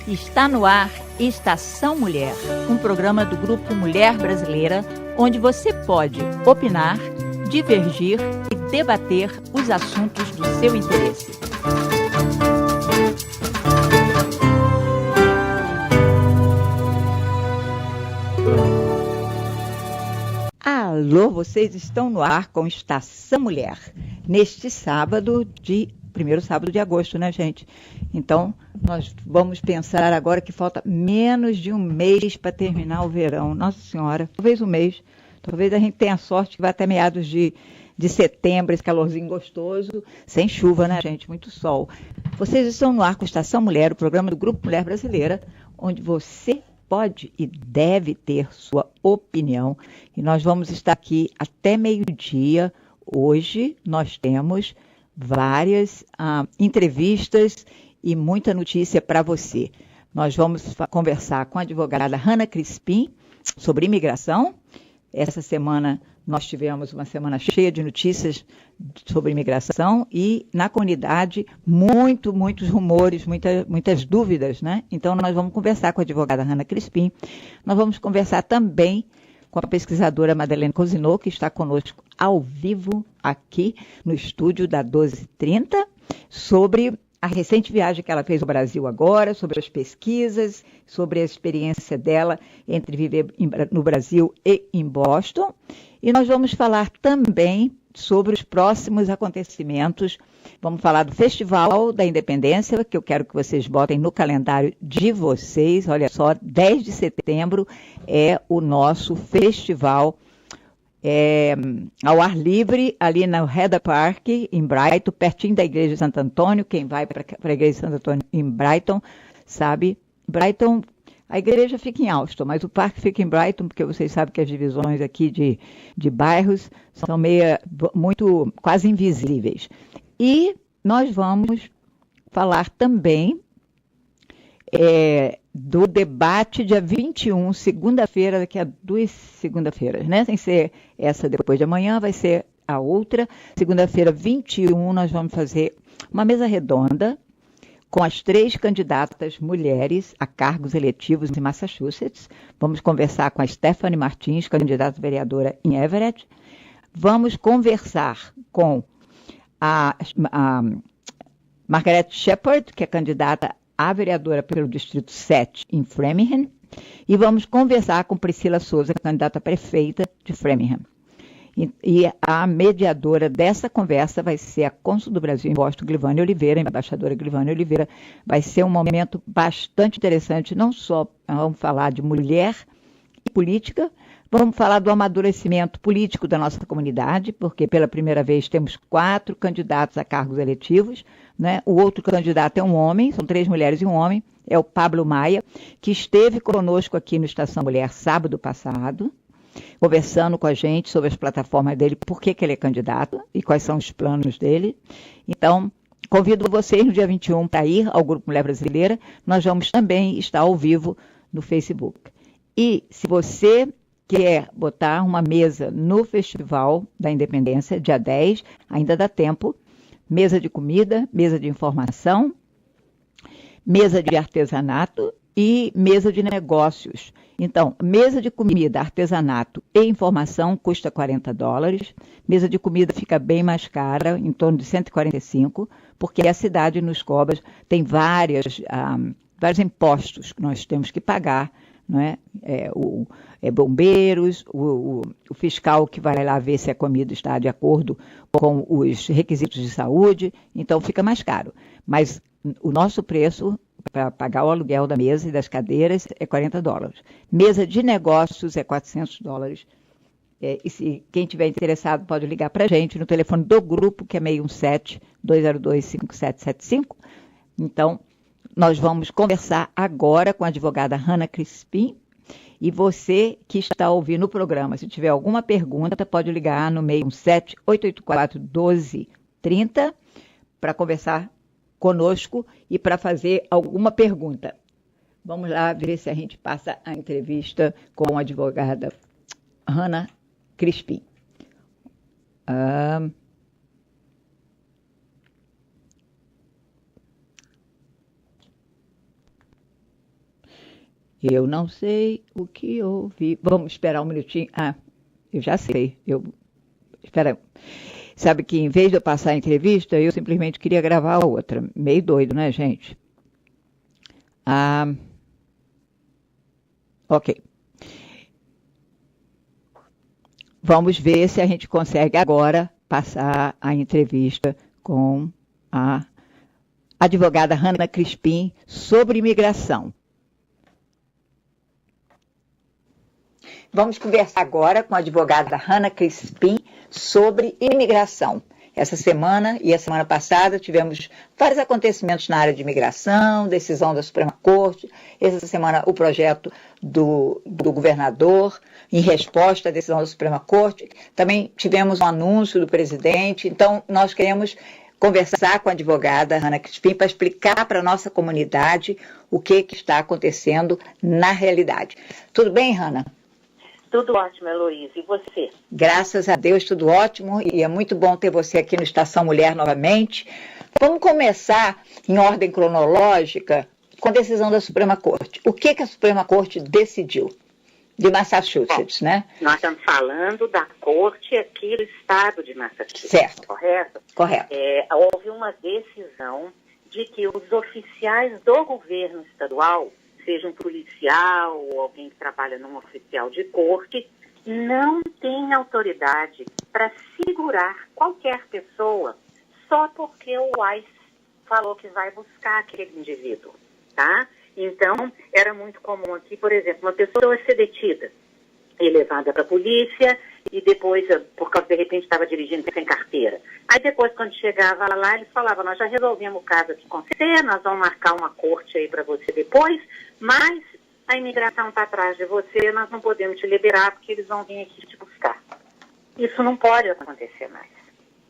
Está no ar Estação Mulher, um programa do Grupo Mulher Brasileira, onde você pode opinar, divergir e debater os assuntos do seu interesse. Alô, vocês estão no ar com Estação Mulher, neste sábado primeiro sábado de agosto, né, gente? Então, nós vamos pensar agora que falta menos de um mês para terminar o verão. Nossa Senhora, talvez um mês. Talvez a gente tenha sorte que vai até meados de setembro, esse calorzinho gostoso, sem chuva, né, gente? Muito sol. Vocês estão no ar com Estação Mulher, o programa do Grupo Mulher Brasileira, onde você pode e deve ter sua opinião. E nós vamos estar aqui até meio-dia. Hoje nós temos várias entrevistas e muita notícia para você. Nós vamos conversar com a advogada Hannah Crispim sobre imigração. Essa semana nós tivemos uma semana cheia de notícias sobre imigração e na comunidade muitos rumores, muitas dúvidas, né? Então nós vamos conversar com a advogada Hannah Crispim. Nós vamos conversar também com a pesquisadora Madeleine Cousineau, que está conosco ao vivo aqui no estúdio da 1230, sobre a recente viagem que ela fez ao Brasil agora, sobre as pesquisas, sobre a experiência dela entre viver no Brasil e em Boston. E nós vamos falar também sobre os próximos acontecimentos. Vamos falar do Festival da Independência, que eu quero que vocês botem no calendário de vocês. Olha só, 10 de setembro é o nosso festival ao ar livre, ali no Hedda Park, em Brighton, pertinho da Igreja de Santo Antônio. Quem vai para a Igreja de Santo Antônio em Brighton, sabe? Brighton, a igreja fica em Alston, mas o parque fica em Brighton, porque vocês sabem que as divisões aqui de bairros são quase invisíveis. E nós vamos falar também do debate dia 21, segunda-feira, daqui a 2 segunda-feiras, né? Sem ser essa depois de amanhã, vai ser a outra. Segunda-feira, 21, nós vamos fazer uma mesa redonda com as 3 candidatas mulheres a cargos eletivos em Massachusetts. Vamos conversar com a Stephanie Martins, candidata vereadora em Everett. Vamos conversar com a Margaret Shepherd, que é candidata a vereadora pelo Distrito 7 em Framingham, e vamos conversar com Priscila Souza, candidata a prefeita de Framingham. E a mediadora dessa conversa vai ser a cônsul do Brasil em Boston, Glivânia Oliveira, a embaixadora Glivânia Oliveira. Vai ser um momento bastante interessante, não só vamos falar de mulher e política, vamos falar do amadurecimento político da nossa comunidade, porque pela primeira vez temos 4 candidatos a cargos eletivos, né? O outro candidato é um homem, são 3 mulheres e um homem, é o Pablo Maia, que esteve conosco aqui no Estação Mulher sábado passado, conversando com a gente sobre as plataformas dele, por que ele é candidato e quais são os planos dele. Então, convido vocês no dia 21 para ir ao Grupo Mulher Brasileira. Nós vamos também estar ao vivo no Facebook. E se você quer botar uma mesa no Festival da Independência, dia 10, ainda dá tempo, mesa de comida, mesa de informação, mesa de artesanato e mesa de negócios. Então, mesa de comida, artesanato e informação custa $40. Mesa de comida fica bem mais cara, em torno de 145, porque a cidade nos cobra, tem vários impostos que nós temos que pagar, não é? Bombeiros, o fiscal que vai lá ver se a comida está de acordo com os requisitos de saúde, então fica mais caro. Mas o nosso preço para pagar o aluguel da mesa e das cadeiras é $40. Mesa de negócios é $400. E se quem tiver interessado pode ligar para a gente no telefone do grupo, que é 617-202-5775. Então, nós vamos conversar agora com a advogada Hannah Crispim. E você que está ouvindo o programa, se tiver alguma pergunta, pode ligar no 617-884-1230 para conversar conosco e para fazer alguma pergunta. Vamos lá ver se a gente passa a entrevista com a advogada Hannah Crispim. Eu não sei o que ouvi. Vamos esperar um minutinho. Ah, eu já sei. Espera. Sabe que em vez de eu passar a entrevista, eu simplesmente queria gravar a outra. Meio doido, né, gente? Ok. Vamos ver se a gente consegue agora passar a entrevista com a advogada Hanna Crispim sobre imigração. Vamos conversar agora com a advogada Hanna Crispim sobre imigração. Essa semana e a semana passada tivemos vários acontecimentos na área de imigração, decisão da Suprema Corte, essa semana o projeto do governador em resposta à decisão da Suprema Corte. Também tivemos um anúncio do presidente, então nós queremos conversar com a advogada Hanna Crispim para explicar para a nossa comunidade o que está acontecendo na realidade. Tudo bem, Hanna? Tudo ótimo, Heloísa. E você? Graças a Deus, tudo ótimo. E é muito bom ter você aqui no Estação Mulher novamente. Vamos começar em ordem cronológica com a decisão da Suprema Corte. O que a Suprema Corte decidiu? De Massachusetts, né? Nós estamos falando da corte aqui do estado de Massachusetts. Certo. Correto? Correto. Houve uma decisão de que os oficiais do governo estadual, seja um policial ou alguém que trabalha num oficial de corte, não tem autoridade para segurar qualquer pessoa só porque o ICE falou que vai buscar aquele indivíduo, tá? Então, era muito comum aqui, por exemplo, uma pessoa ser detida e levada para a polícia e depois, por causa de repente, estava dirigindo sem carteira. Aí depois, quando chegava lá, eles falavam, nós já resolvemos o caso aqui com você, nós vamos marcar uma corte aí para você depois, mas a imigração está atrás de você, nós não podemos te liberar porque eles vão vir aqui te buscar. Isso não pode acontecer mais,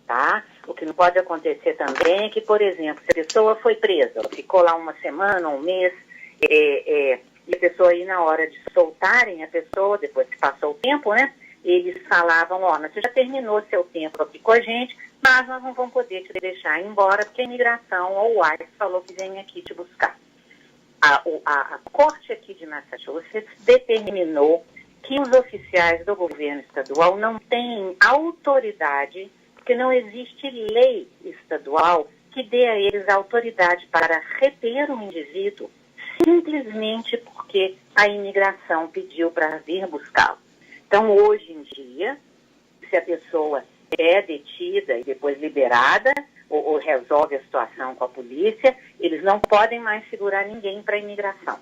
tá? O que não pode acontecer também é que, por exemplo, se a pessoa foi presa, ficou lá uma semana, um mês, e a pessoa aí na hora de soltarem a pessoa, depois que passou o tempo, né? Eles falavam, você já terminou seu tempo aqui com a gente, mas nós não vamos poder te deixar ir embora porque a imigração ou o ICE falou que vem aqui te buscar. A corte aqui de Massachusetts determinou que os oficiais do governo estadual não têm autoridade, porque não existe lei estadual que dê a eles a autoridade para reter um indivíduo simplesmente porque a imigração pediu para vir buscá-lo. Então, hoje em dia, se a pessoa é detida e depois liberada, ou resolve a situação com a polícia, eles não podem mais segurar ninguém para a imigração.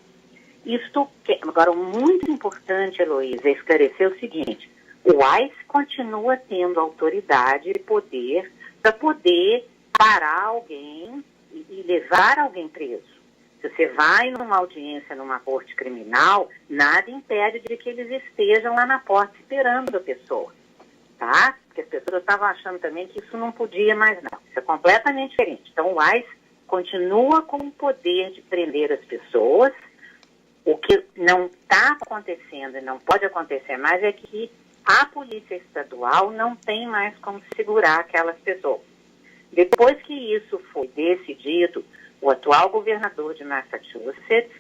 Agora, muito importante, Heloísa, é esclarecer o seguinte, o ICE continua tendo autoridade e poder para poder parar alguém e levar alguém preso. Se você vai numa audiência, numa corte criminal, nada impede de que eles estejam lá na porta esperando a pessoa, tá? Porque as pessoas estavam achando também que isso não podia mais não. Isso é completamente diferente. Então, o ICE continua com o poder de prender as pessoas. O que não está acontecendo e não pode acontecer mais é que a polícia estadual não tem mais como segurar aquelas pessoas. Depois que isso foi decidido, o atual governador de Massachusetts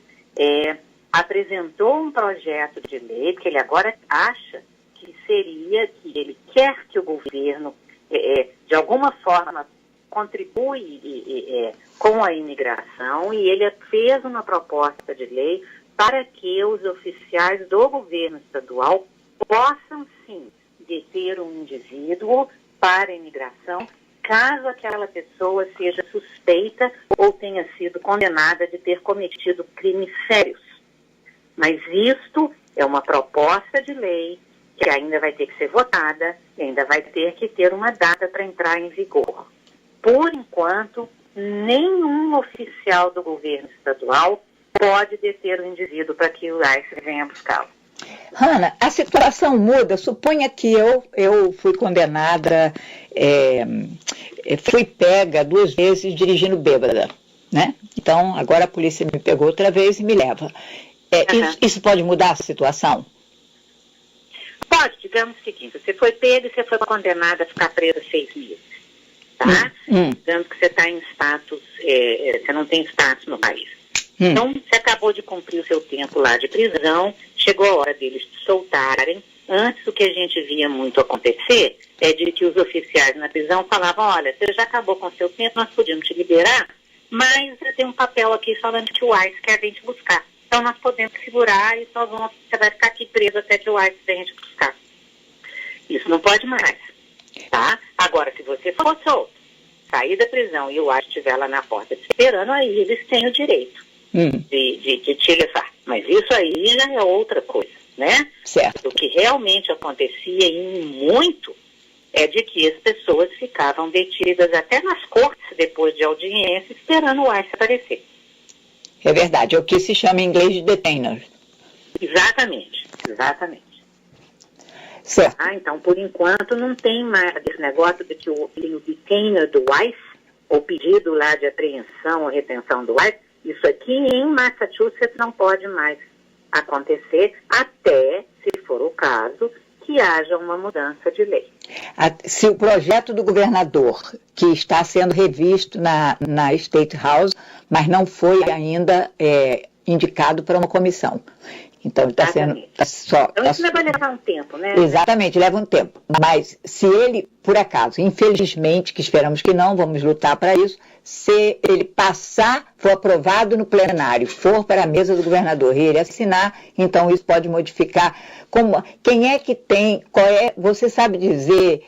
apresentou um projeto de lei, que ele agora acha que ele quer que o governo, de alguma forma, contribui com a imigração, e ele fez uma proposta de lei para que os oficiais do governo estadual possam, sim, deter um indivíduo para a imigração, caso aquela pessoa seja suspeita ou tenha sido condenada de ter cometido crimes sérios. Mas isto é uma proposta de lei que ainda vai ter que ser votada e ainda vai ter que ter uma data para entrar em vigor. Por enquanto, nenhum oficial do governo estadual pode deter o indivíduo para que o ICE venha buscá-lo. Hanna, a situação muda. Suponha que eu fui condenada, fui pega 2 vezes dirigindo bêbada, né? Então, agora a polícia me pegou outra vez e me leva. Isso pode mudar a situação? Pode, digamos o seguinte, você foi pega e você foi condenada a ficar presa 6 meses, tá? Digamos que você está em status, você não tem status no país. Então, você acabou de cumprir o seu tempo lá de prisão, chegou a hora deles te soltarem. Antes, o que a gente via muito acontecer é de que os oficiais na prisão falavam, olha, você já acabou com o seu tempo, nós podemos te liberar, mas tem um papel aqui falando que o ICE quer vir te buscar. Então, nós podemos segurar e você vai ficar aqui preso até que o ICE venha te buscar. Isso não pode mais, tá? Agora, se você for solto, sair da prisão e o ICE estiver lá na porta te esperando, aí eles têm o direito de te levar. Mas isso aí já é outra coisa, né? Certo. O que realmente acontecia e muito é de que as pessoas ficavam detidas até nas cortes depois de audiência esperando o ICE aparecer. É verdade, é o que se chama em inglês de detainer. Exatamente. Certo. Então, por enquanto, não tem mais esse negócio de que o detainer do ICE, o pedido lá de apreensão ou retenção do ICE, isso aqui em Massachusetts não pode mais acontecer até, se for o caso, que haja uma mudança de lei. Se o projeto do governador, que está sendo revisto na State House, mas não foi ainda indicado para uma comissão. Então, está sendo... Então, isso vai levar um tempo, né? Exatamente, leva um tempo. Mas se ele, por acaso, infelizmente, que esperamos que não, vamos lutar para isso, se ele passar, for aprovado no plenário, for para a mesa do governador e ele assinar, então isso pode modificar. Quem é que tem, você sabe dizer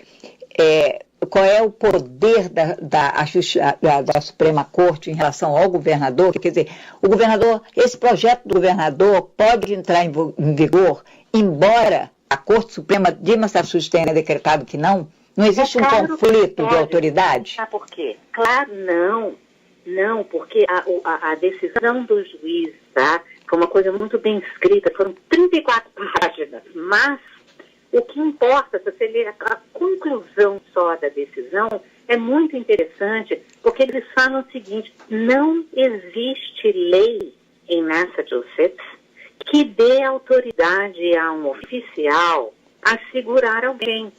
qual é o poder da Suprema Corte em relação ao governador? Quer dizer, o governador, esse projeto do governador pode entrar em vigor, embora a Corte Suprema de Massachusetts tenha decretado que não? Não existe um conflito de autoridade? Sabe por quê? Claro, não. Não, porque a decisão do juiz, tá, foi uma coisa muito bem escrita, foram 34 páginas, mas o que importa, se você ler a conclusão só da decisão, é muito interessante, porque eles falam o seguinte, não existe lei em Massachusetts que dê autoridade a um oficial a segurar alguém.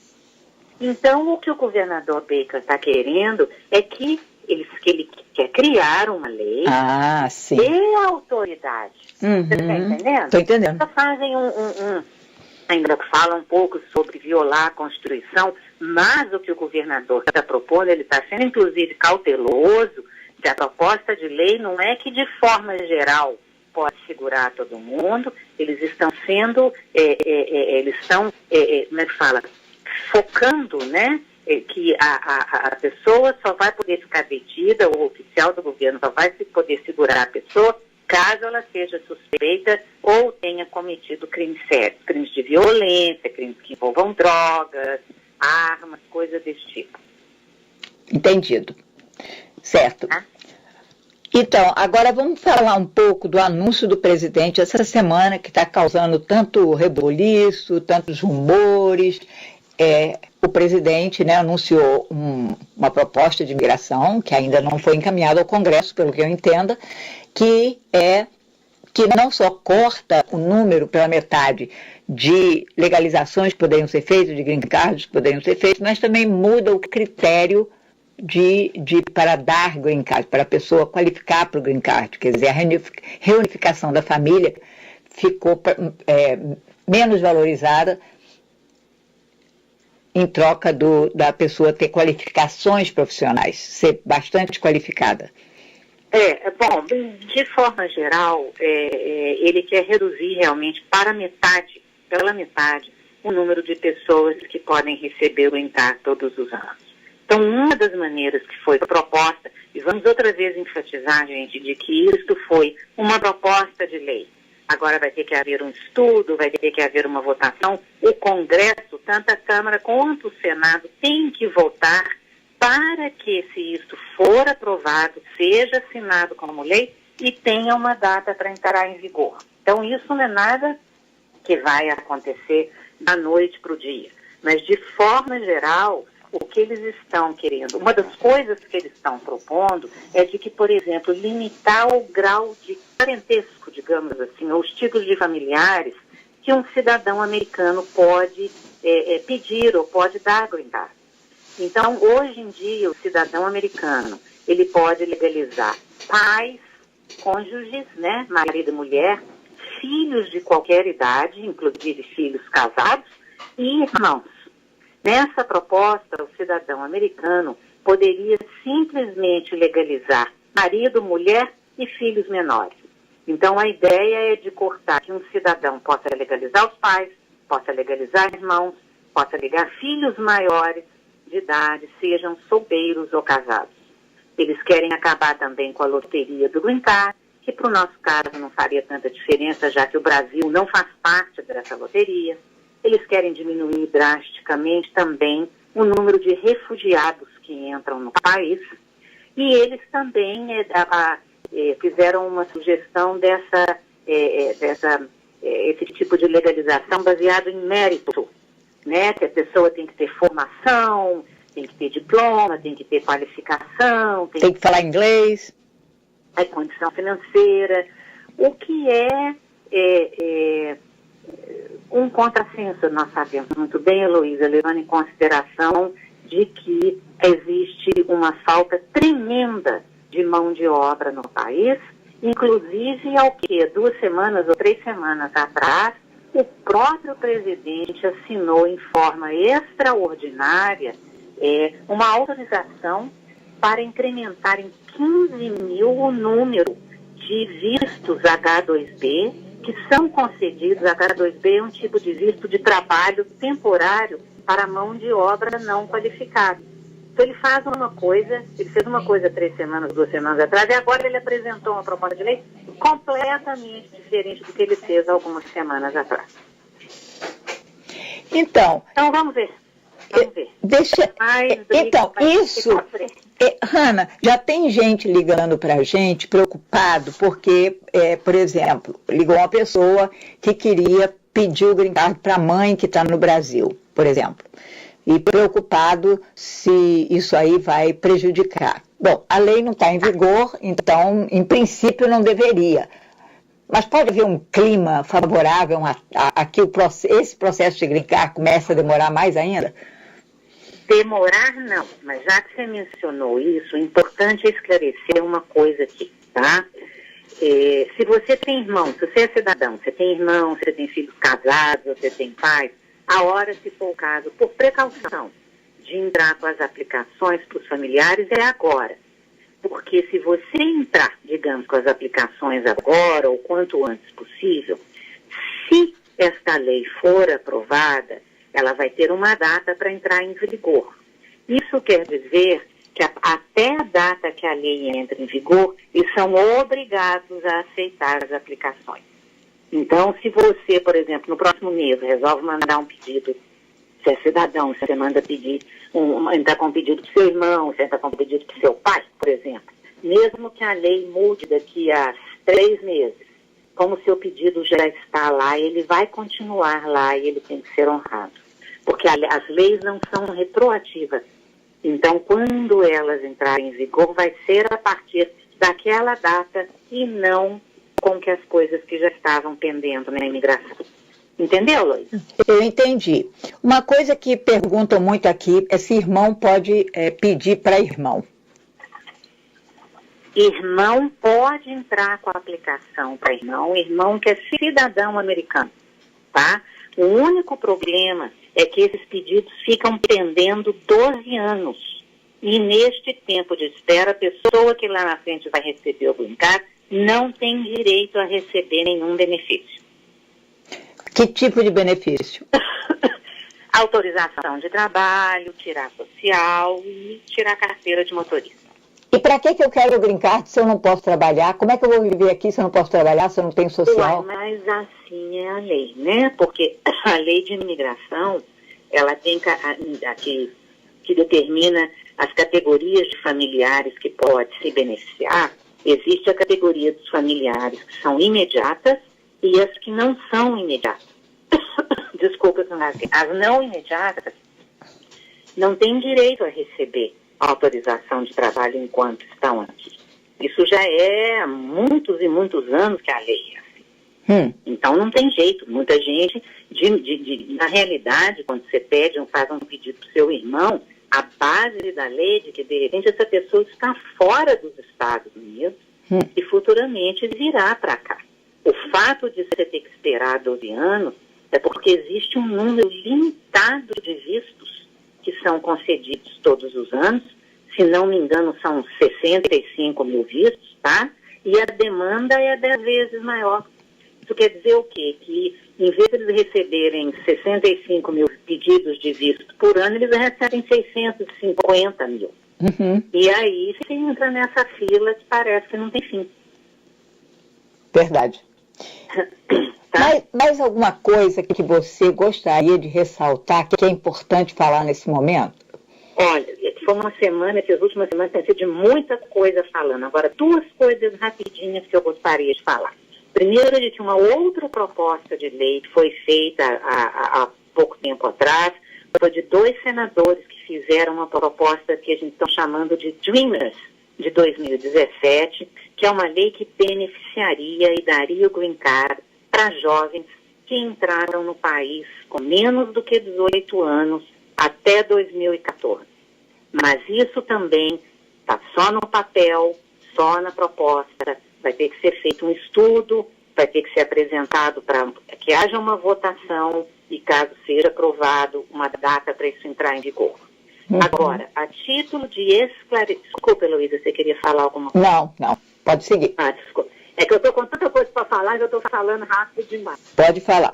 Então, o que o governador Baker está querendo é que ele quer criar uma lei sim. de autoridade. Você está entendendo? Estou entendendo. Então, fazem ainda fala um pouco sobre violar a Constituição, mas o que o governador está propondo, ele está sendo inclusive cauteloso, que a proposta de lei não é que de forma geral pode segurar todo mundo, eles estão sendo, como é que fala, focando, né, que a pessoa só vai poder ficar detida, o oficial do governo só vai poder segurar a pessoa caso ela seja suspeita ou tenha cometido crimes sérios, crimes de violência, crimes que envolvam drogas, armas, coisas desse tipo. Entendido. Certo. Então, agora vamos falar um pouco do anúncio do presidente essa semana, que está causando tanto reboliço, tantos rumores. O presidente, né, anunciou uma proposta de imigração, que ainda não foi encaminhada ao Congresso, pelo que eu entenda, que não só corta o número pela metade de legalizações que poderiam ser feitas, de green cards que poderiam ser feitas, mas também muda o critério para dar green card, para a pessoa qualificar para o green card. Quer dizer, a reunificação da família ficou menos valorizada em troca da pessoa ter qualificações profissionais, ser bastante qualificada. Bom, de forma geral, ele quer reduzir realmente pela metade, o número de pessoas que podem receber o green card todos os anos. Então, uma das maneiras que foi proposta, e vamos outra vez enfatizar, gente, de que isto foi uma proposta de lei. Agora vai ter que haver um estudo, vai ter que haver uma votação. O Congresso, tanto a Câmara quanto o Senado, tem que votar para que, se isto for aprovado, seja assinado como lei e tenha uma data para entrar em vigor. Então, isso não é nada que vai acontecer da noite para o dia. Mas, de forma geral, o que eles estão querendo, uma das coisas que eles estão propondo é de que, por exemplo, limitar o grau de parentesco, digamos assim, ou os tipos de familiares que um cidadão americano pode pedir ou pode dar green card. Então, hoje em dia, o cidadão americano, ele pode legalizar pais cônjuges, né, marido e mulher, filhos de qualquer idade, inclusive filhos casados, e irmãos. Nessa proposta, o cidadão americano poderia simplesmente legalizar marido, mulher e filhos menores. Então, a ideia é de cortar que um cidadão possa legalizar os pais, possa legalizar irmãos, possa ligar filhos maiores de idade, sejam solteiros ou casados. Eles querem acabar também com a loteria do Green Card, que para o nosso caso não faria tanta diferença, já que o Brasil não faz parte dessa loteria. Eles querem diminuir drasticamente também o número de refugiados que entram no país. E eles também fizeram uma sugestão esse tipo de legalização baseado em mérito, né? Que a pessoa tem que ter formação, tem que ter diploma, tem que ter qualificação. Tem que falar inglês. A condição financeira, o que é um contrassenso, nós sabemos muito bem, Heloísa, levando em consideração de que existe uma falta tremenda de mão de obra no país, inclusive ao que 2 semanas ou 3 semanas atrás, o próprio presidente assinou em forma extraordinária uma autorização para incrementar em 15 mil o número de vistos H2B que são concedidos. H2B é um tipo de visto de trabalho temporário para mão de obra não qualificada. Então ele fez uma coisa 3 semanas, 2 semanas atrás, e agora ele apresentou uma proposta de lei completamente diferente do que ele fez algumas semanas atrás. Então vamos ver. Hanna, já tem gente ligando para a gente preocupado porque, por exemplo, ligou uma pessoa que queria pedir o green card para a mãe que está no Brasil, por exemplo, e preocupado se isso aí vai prejudicar. Bom, a lei não está em vigor, então, em princípio, não deveria. Mas pode haver um clima favorável a que esse processo de green card comece a demorar mais ainda? Demorar não, mas já que você mencionou isso, o importante é esclarecer uma coisa aqui, tá? Se você tem irmão, se você é cidadão, você tem irmão, você tem filhos casados, você tem pais, a hora, se for o caso, por precaução de entrar com as aplicações para os familiares é agora. Porque se você entrar, digamos, com as aplicações agora ou quanto antes possível, se esta lei for aprovada, ela vai ter uma data para entrar em vigor. Isso quer dizer que até a data que a lei entra em vigor, eles são obrigados a aceitar as aplicações. Então, se você, por exemplo, no próximo mês resolve mandar um pedido, se é cidadão, você manda pedir, entrar com um pedido para o seu irmão, você entra com um pedido para o seu pai, por exemplo, mesmo que a lei mude daqui a 3 meses, como o seu pedido já está lá, ele vai continuar lá e ele tem que ser honrado. Porque as leis não são retroativas. Então, quando elas entrarem em vigor, vai ser a partir daquela data e não com que as coisas que já estavam pendendo na imigração. Entendeu, Luiz? Eu entendi. Uma coisa que perguntam muito aqui é se irmão pode pedir para irmão. Irmão pode entrar com a aplicação para irmão que é cidadão americano, tá? O único problema é que esses pedidos ficam pendendo 12 anos. E neste tempo de espera, a pessoa que lá na frente vai receber o green card não tem direito a receber nenhum benefício. Que tipo de benefício? Autorização de trabalho, tirar social e tirar carteira de motorista. E para que eu quero o green card se eu não posso trabalhar? Como é que eu vou viver aqui se eu não posso trabalhar, se eu não tenho social? Mas assim é a lei, né? Porque a lei de imigração, ela tem que determina as categorias de familiares que pode se beneficiar. Existe a categoria dos familiares que são imediatas e as que não são imediatas. Desculpa, as não imediatas não têm direito a receber autorização de trabalho enquanto estão aqui. Isso já é há muitos e muitos anos que a lei é assim. Então não tem jeito. Muita gente, na realidade, quando você faz um pedido para o seu irmão, a base da lei é de que, de repente, essa pessoa está fora dos Estados Unidos e futuramente virá para cá. O fato de você ter que esperar 12 anos é porque existe um número limitado de vistos que são concedidos todos os anos. Se não me engano, são 65 mil vistos, tá? E a demanda é 10 vezes maior. Isso quer dizer o quê? Que em vez de eles receberem 65 mil pedidos de visto por ano, eles recebem 650 mil. E aí você entra nessa fila que parece que não tem fim. Verdade. Tá? Mais alguma coisa que você gostaria de ressaltar que é importante falar nesse momento? Olha, foi uma semana, essas últimas semanas tem sido de muita coisa falando. Agora, 2 coisas rapidinhas que eu gostaria de falar. Primeiro, a gente tinha uma outra proposta de lei que foi feita há pouco tempo atrás. Foi de 2 senadores que fizeram uma proposta que a gente está chamando de Dreamers, de 2017, que é uma lei que beneficiaria e daria o green card para jovens que entraram no país com menos do que 18 anos até 2014. Mas isso também está só no papel, só na proposta. Vai ter que ser feito um estudo, vai ter que ser apresentado para que haja uma votação e, caso seja aprovado, uma data para isso entrar em vigor. Agora, a título de esclarecimento... Desculpa, Heloísa, você queria falar alguma coisa? Não, pode seguir. Desculpa. É que eu estou com tanta coisa para falar que eu estou falando rápido demais. Pode falar.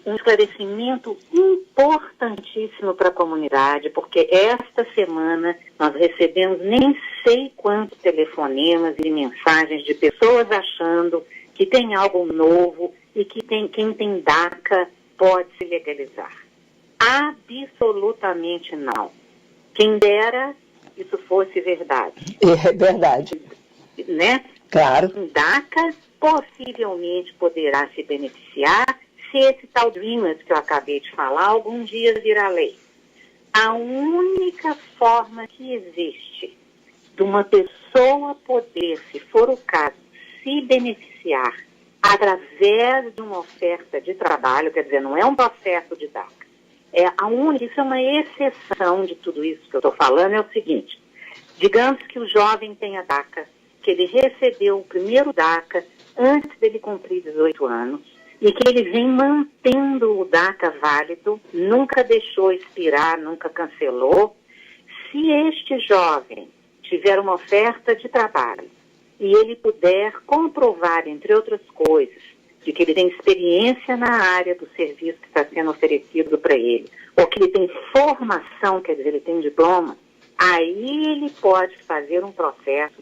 Um esclarecimento importantíssimo para a comunidade, porque esta semana nós recebemos nem sei quantos telefonemas e mensagens de pessoas achando que tem algo novo e que quem tem DACA pode se legalizar. Absolutamente não. Quem dera isso fosse verdade. É verdade. Né? Claro. Quem DACA possivelmente poderá se beneficiar se esse tal Dreamers que eu acabei de falar algum dia virar lei. A única forma que existe de uma pessoa poder, se for o caso, se beneficiar através de uma oferta de trabalho, quer dizer, não é um processo de DACA, isso é uma exceção de tudo isso que eu estou falando, é o seguinte: digamos que o jovem tenha DACA, que ele recebeu o primeiro DACA antes dele cumprir 18 anos, e que ele vem mantendo o DACA válido, nunca deixou expirar, nunca cancelou. Se este jovem tiver uma oferta de trabalho e ele puder comprovar, entre outras coisas, de que ele tem experiência na área do serviço que está sendo oferecido para ele, ou que ele tem formação, quer dizer, ele tem diploma, aí ele pode fazer um processo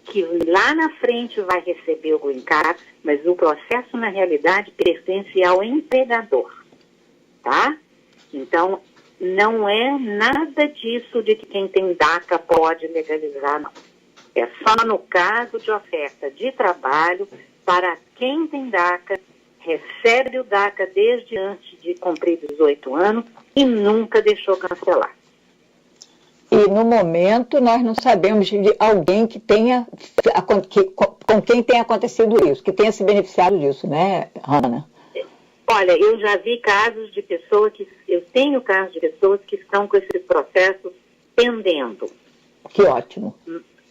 que lá na frente vai receber o green card, mas o processo, na realidade, pertence ao empregador, tá? Então, não é nada disso de que quem tem DACA pode legalizar, não. É só no caso de oferta de trabalho para quem tem DACA, recebe o DACA desde antes de cumprir 18 anos e nunca deixou cancelar. E no momento nós não sabemos de alguém que tenha, com quem tenha acontecido isso, que tenha se beneficiado disso, né, Ana? Olha, eu já vi casos de pessoas eu tenho casos de pessoas que estão com esses processos pendendo. Que ótimo.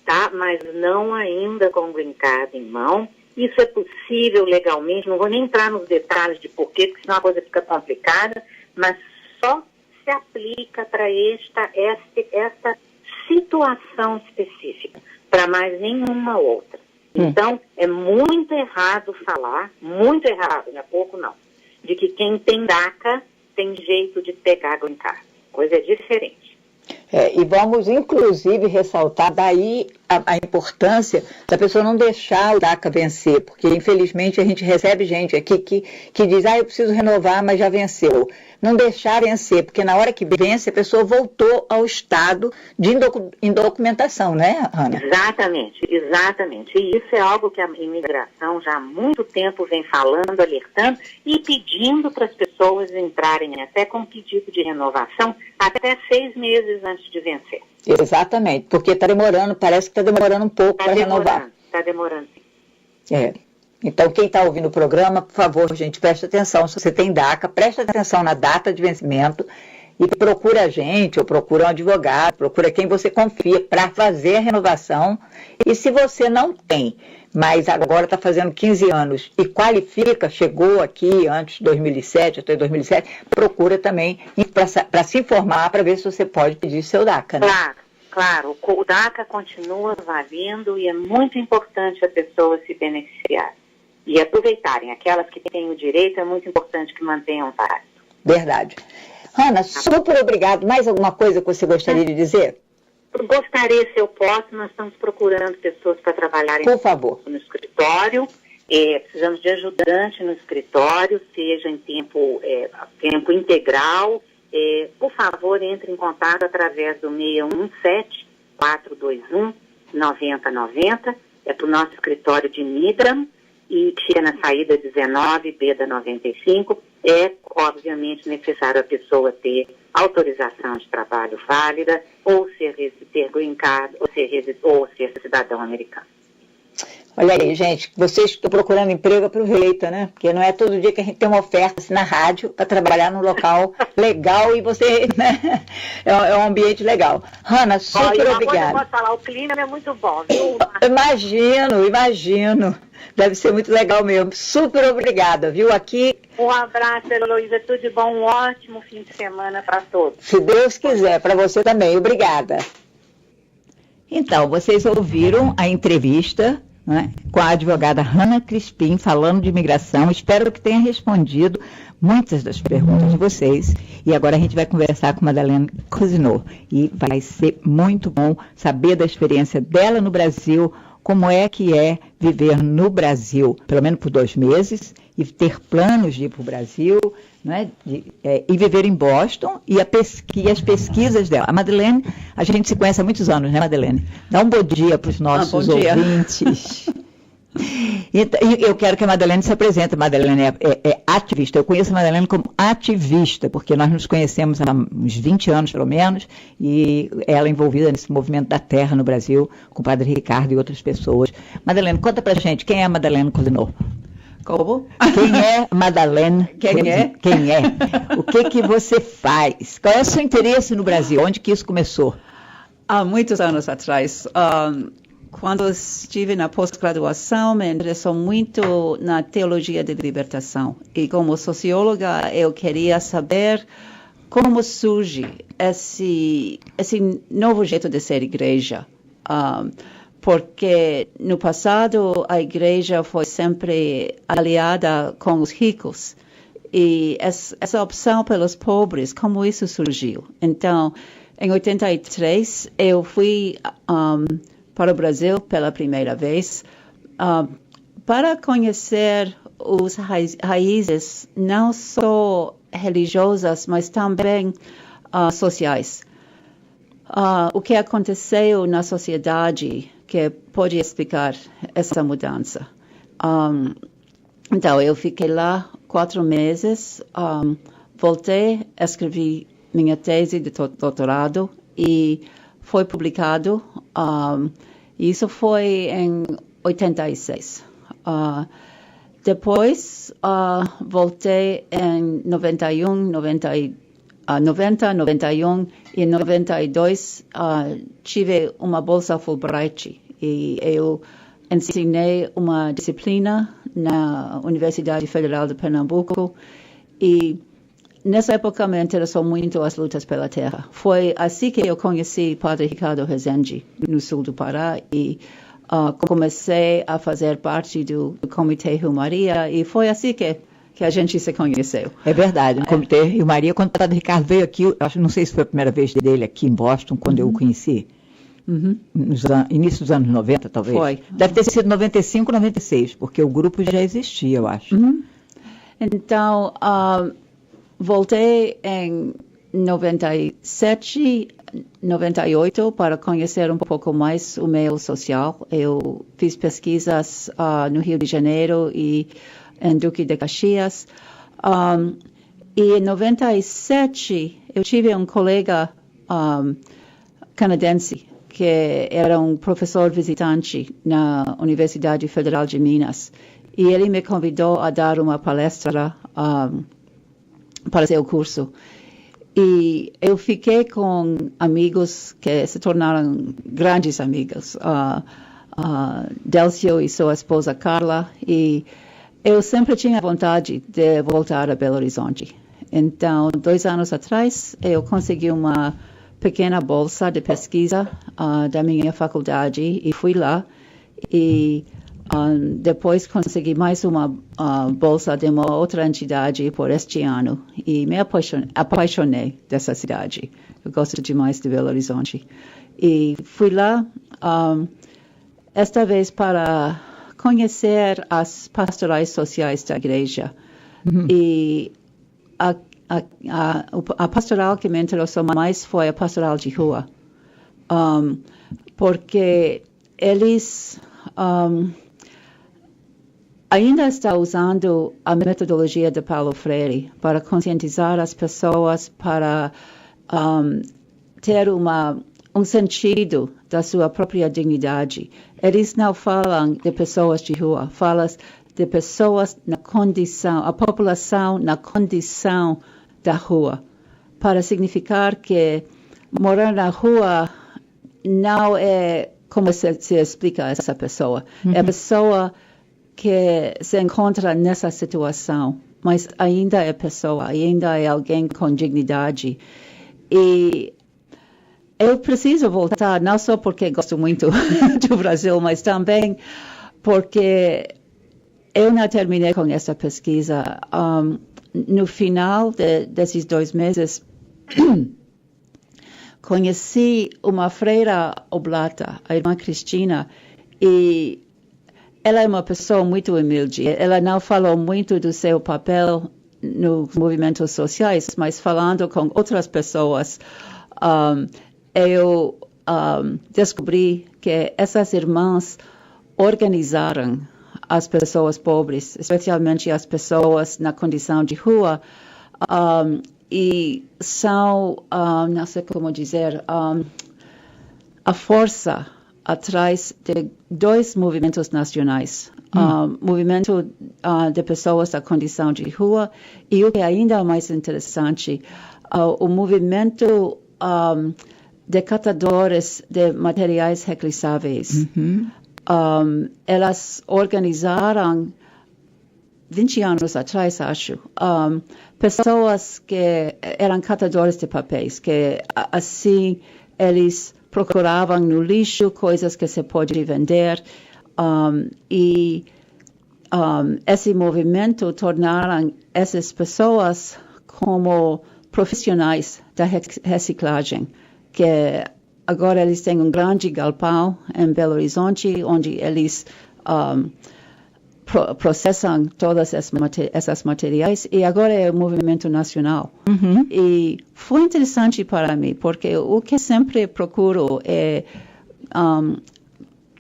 Tá, mas não ainda com o green card em mão. Isso é possível legalmente, não vou nem entrar nos detalhes de porquê, porque senão a coisa fica complicada, mas só se aplica para esta situação específica, para mais nenhuma outra. Então, é muito errado falar, muito errado, não é pouco não, de que quem tem DACA tem jeito de pegar green card. Coisa diferente. E vamos, inclusive, ressaltar daí a importância da pessoa não deixar o DACA vencer, porque, infelizmente, a gente recebe gente aqui que diz, eu preciso renovar, mas já venceu. Não deixar vencer, porque na hora que vence, a pessoa voltou ao estado de indocumentação, né, Ana? Exatamente. E isso é algo que a imigração já há muito tempo vem falando, alertando e pedindo para as pessoas entrarem até com pedido de renovação até 6 meses antes de vencer. Exatamente, porque está demorando, parece que está demorando um pouco para renovar. Está demorando, sim. Então, quem está ouvindo o programa, por favor, gente, preste atenção. Se você tem DACA, preste atenção na data de vencimento e procura a gente, ou procura um advogado, procura quem você confia para fazer a renovação. E se você não tem, mas agora está fazendo 15 anos e qualifica, chegou aqui antes de 2007, até 2007, procura também para se informar, para ver se você pode pedir seu DACA, né? Claro, o DACA continua valendo e é muito importante a pessoa se beneficiar. E aproveitarem, aquelas que têm o direito, é muito importante que mantenham o válido. Verdade. Ana, super obrigado. Mais alguma coisa que você gostaria de dizer? Gostaria, se eu posso, nós estamos procurando pessoas para trabalharem Por favor. No escritório. Precisamos de ajudante no escritório, seja em tempo integral. Por favor, entre em contato através do 617-421-9090. É para o nosso escritório de Nidram e fica na saída 19B da 95. É, obviamente, necessário a pessoa ter autorização de trabalho válida, ou ter green card, ou ser cidadão americano. Olha aí, gente, vocês que estão procurando emprego, aproveita, né? Porque não é todo dia que a gente tem uma oferta assim, na rádio para trabalhar num local legal e você, né? É um ambiente legal. Hanna, super obrigada. Eu posso falar, o clima é muito bom, viu? Imagino. Deve ser muito legal mesmo. Super obrigada, viu? Aqui. Um abraço, Heloísa, tudo de bom, um ótimo fim de semana para todos. Se Deus quiser, para você também. Obrigada. Então, vocês ouviram a entrevista, né, com a advogada Hanna Crispim, falando de imigração. Espero que tenha respondido muitas das perguntas de vocês. E agora a gente vai conversar com Madeleine Cousineau. E vai ser muito bom saber da experiência dela no Brasil, como é que é viver no Brasil, pelo menos por 2 meses, e ter planos de ir para o Brasil, né, e viver em Boston, e as pesquisas dela. A Madeleine, a gente se conhece há muitos anos, né, Madeleine? Dá um bom dia para os nossos ouvintes. E eu quero que a Madeleine se apresente. A Madeleine é ativista. Eu conheço a Madeleine como ativista, porque nós nos conhecemos há uns 20 anos, pelo menos, e ela é envolvida nesse movimento da terra no Brasil, com o padre Ricardo e outras pessoas. Madeleine, conta pra gente, quem é a Madeleine Cousineau? Como? Quem é Madeleine? Quem é? O que você faz? Qual é o seu interesse no Brasil? Onde que isso começou? Há muitos anos atrás, quando estive na pós-graduação, me interessou muito na teologia da libertação. E como socióloga, eu queria saber como surge esse novo jeito de ser igreja. Porque no passado a igreja foi sempre aliada com os ricos. E essa opção pelos pobres, como isso surgiu? Então, em 83, eu fui para o Brasil pela primeira vez, para conhecer os raízes não só religiosas, mas também sociais. O que aconteceu na sociedade que pode explicar essa mudança. Então, eu fiquei lá 4 meses, voltei, escrevi minha tese de doutorado e foi publicado. Isso foi em 86. Depois, voltei em 91 e em 92 tive uma bolsa Fulbright e eu ensinei uma disciplina na Universidade Federal de Pernambuco e nessa época me interessou muito as lutas pela terra. Foi assim que eu conheci Padre Ricardo Rezende, no sul do Pará, e comecei a fazer parte do Comitê Rio Maria, e foi assim que a gente se conheceu. É verdade, no Comitê Rio Maria, quando o Padre Ricardo veio aqui, não sei se foi a primeira vez dele aqui em Boston, quando eu o conheci. Início dos anos 90, talvez. Foi. Deve ter sido 95, 96, porque o grupo já existia, eu acho. Então, voltei em 97, 98 para conhecer um pouco mais o meio social. Eu fiz pesquisas no Rio de Janeiro e em Duque de Caxias. E em 97 eu tive um colega canadense que era um professor visitante na Universidade Federal de Minas. E ele me convidou a dar uma palestra para seu curso. E eu fiquei com amigos que se tornaram grandes amigos. Delcio e sua esposa Carla. E eu sempre tinha vontade de voltar a Belo Horizonte. Então, 2 anos atrás, eu consegui uma pequena bolsa de pesquisa da minha faculdade e fui lá. E depois consegui mais uma bolsa de uma outra entidade por este ano e me apaixonei dessa cidade. Eu gosto demais de Belo Horizonte. E fui lá, esta vez para conhecer as pastorais sociais da igreja. Uhum. E a pastoral que me interessou mais foi a pastoral de rua, porque eles ainda estão usando a metodologia de Paulo Freire para conscientizar as pessoas, para ter um sentido da sua própria dignidade. Eles não falam de pessoas de rua, falam de pessoas na condição, a população na condição da rua, para significar que morar na rua não é como se explica a essa pessoa. Uhum. É a pessoa que se encontra nessa situação, mas ainda é pessoa, ainda é alguém com dignidade. E eu preciso voltar, não só porque gosto muito do Brasil, mas também porque eu não terminei com essa pesquisa. No final desses 2 meses, conheci uma freira oblata, a irmã Cristina, e ela é uma pessoa muito humilde. Ela não falou muito do seu papel nos movimentos sociais, mas falando com outras pessoas, eu descobri que essas irmãs organizaram as pessoas pobres, especialmente as pessoas na condição de rua, e são, não sei como dizer, a força atrás de 2 movimentos nacionais. Movimento de pessoas da condição de rua e o que é ainda mais interessante, o movimento de catadores de materiais recicláveis. Uhum. Elas organizaram 20 anos atrás, acho, pessoas que eram catadores de papéis, que assim eles procuravam no lixo coisas que se pode vender, e esse movimento tornaram essas pessoas como profissionais da reciclagem, que agora eles têm um grande galpão em Belo Horizonte, onde eles processam todas essas materiais, e agora é o movimento nacional. Uhum. E foi interessante para mim, porque o que sempre procuro é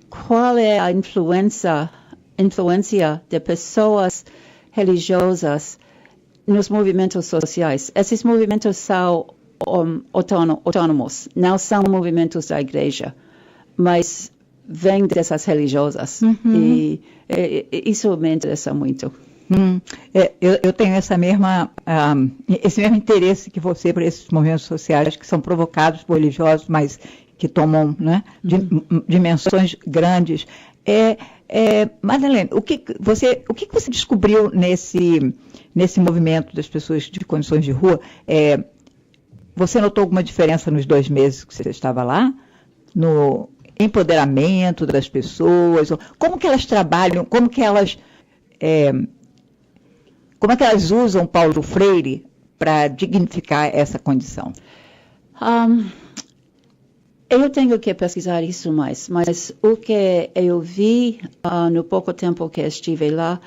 qual é a influência de pessoas religiosas nos movimentos sociais. Esses movimentos são autônomos, não são movimentos da igreja, mas vêm dessas religiosas. Uhum. E isso me interessa muito. Eu tenho esse mesmo interesse que você por esses movimentos sociais que são provocados por religiosos, mas que tomam, né, dimensões grandes. Madeleine, o que você descobriu nesse movimento das pessoas de condições de rua? Você notou alguma diferença nos 2 meses que você estava lá? No empoderamento das pessoas? Como que elas trabalham? Como que elas usam Paulo Freire para dignificar essa condição? Eu tenho que pesquisar isso mais, mas o que eu vi no pouco tempo que estive lá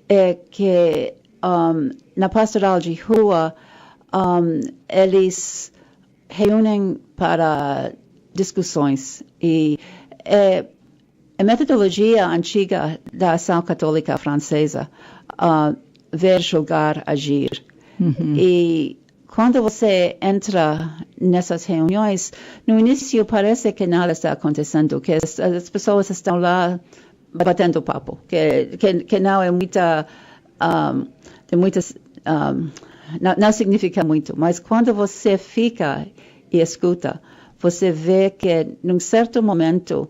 é que na pastoral de rua eles reúnem para discussões e a metodologia antiga da ação católica francesa, ver, julgar, agir. Uhum. E quando você entra nessas reuniões, no início parece que nada está acontecendo, que as pessoas estão lá batendo papo, que não é muita não significa muito, mas quando você fica e escuta, você vê que, num certo momento,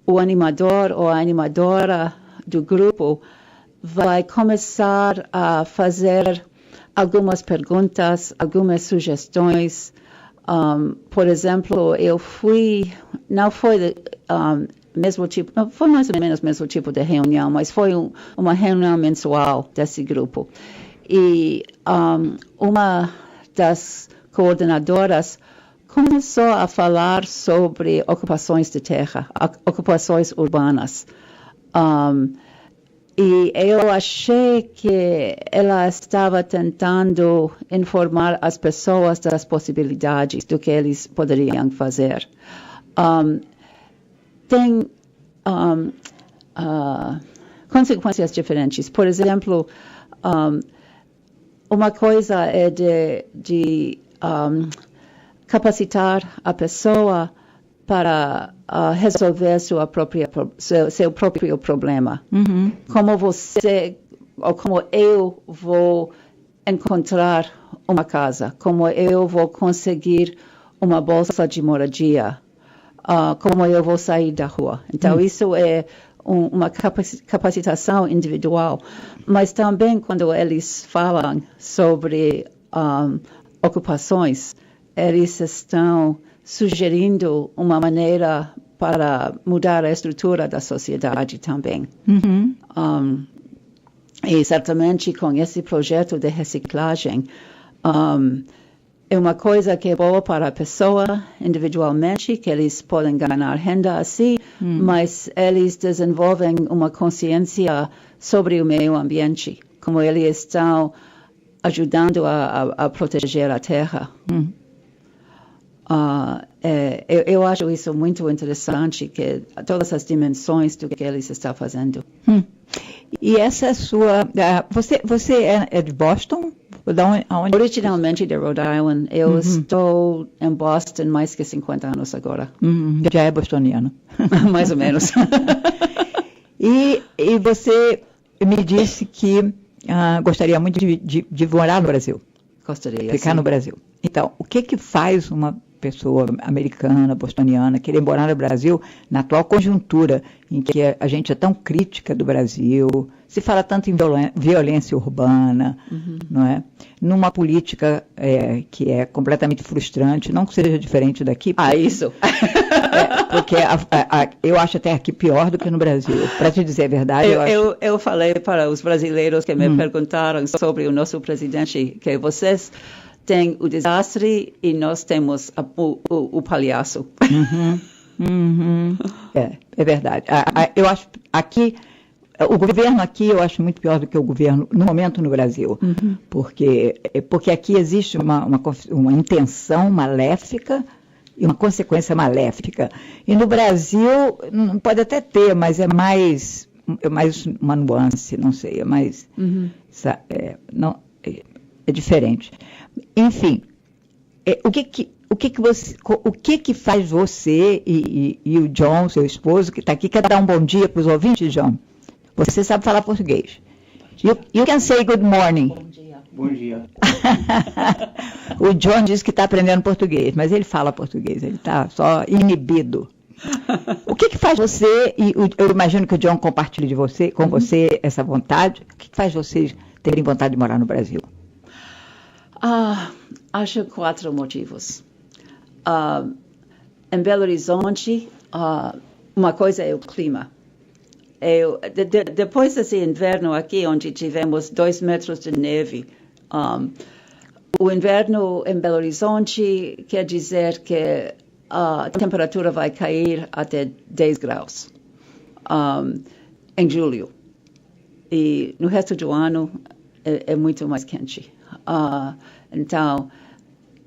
o animador ou a animadora do grupo vai começar a fazer algumas perguntas, algumas sugestões. Por exemplo, não foi mesmo tipo, foi mais ou menos o mesmo tipo de reunião, mas foi uma reunião mensual desse grupo. E uma das coordenadoras começou a falar sobre ocupações de terra, ocupações urbanas. E eu achei que ela estava tentando informar as pessoas das possibilidades do que eles poderiam fazer. Tem consequências diferentes. Por exemplo, uma coisa é de capacitar a pessoa para resolver seu próprio problema. Uhum. Como você, ou como eu vou encontrar uma casa, como eu vou conseguir uma bolsa de moradia, como eu vou sair da rua. Então, isso é uma capacitação individual. Mas também, quando eles falam sobre ocupações, eles estão sugerindo uma maneira para mudar a estrutura da sociedade também. Uhum. E certamente com esse projeto de reciclagem, é uma coisa que é boa para a pessoa individualmente, que eles podem ganhar renda assim, mas eles desenvolvem uma consciência sobre o meio ambiente, como eles estão ajudando a proteger a terra. Eu acho isso muito interessante, que todas as dimensões do que eles estão fazendo. E essa sua... Você é de Boston? Originalmente de Rhode Island. Eu estou em Boston mais que 50 anos agora. Já é bostoniano. Mais ou menos. E você me disse que gostaria muito de morar no Brasil. Gostaria, Ficar no Brasil. Então, o que faz uma pessoa americana, bostoniana, querer morar no Brasil na atual conjuntura em que a gente é tão crítica do Brasil, se fala tanto em violência urbana, não é? Numa política que é completamente frustrante, não que seja diferente daqui. Isso. Porque eu acho até aqui pior do que no Brasil. Para te dizer a verdade, eu falei para os brasileiros que me perguntaram sobre o nosso presidente, que vocês tem o desastre e nós temos o palhaço. É verdade. Eu acho aqui, o governo aqui eu acho muito pior do que o governo no momento no Brasil, porque aqui existe uma intenção maléfica e uma consequência maléfica. E no Brasil pode até ter, mas é mais uma nuance, não sei, é mais é diferente. Enfim, o que faz você e o John, seu esposo, que está aqui, quer dar um bom dia para os ouvintes, John? Você sabe falar português. You can say good morning. Bom dia. Bom dia. O John diz que está aprendendo português, mas ele fala português, ele está só inibido. O que faz você, e eu imagino que o John compartilhe com você essa vontade, o que faz vocês terem vontade de morar no Brasil? Acho 4 motivos. Em Belo Horizonte, uma coisa é o clima. Depois desse inverno aqui, onde tivemos 2 metros de neve, o inverno em Belo Horizonte quer dizer que a temperatura vai cair até 10 graus em julho. E no resto do ano é muito mais quente. Então,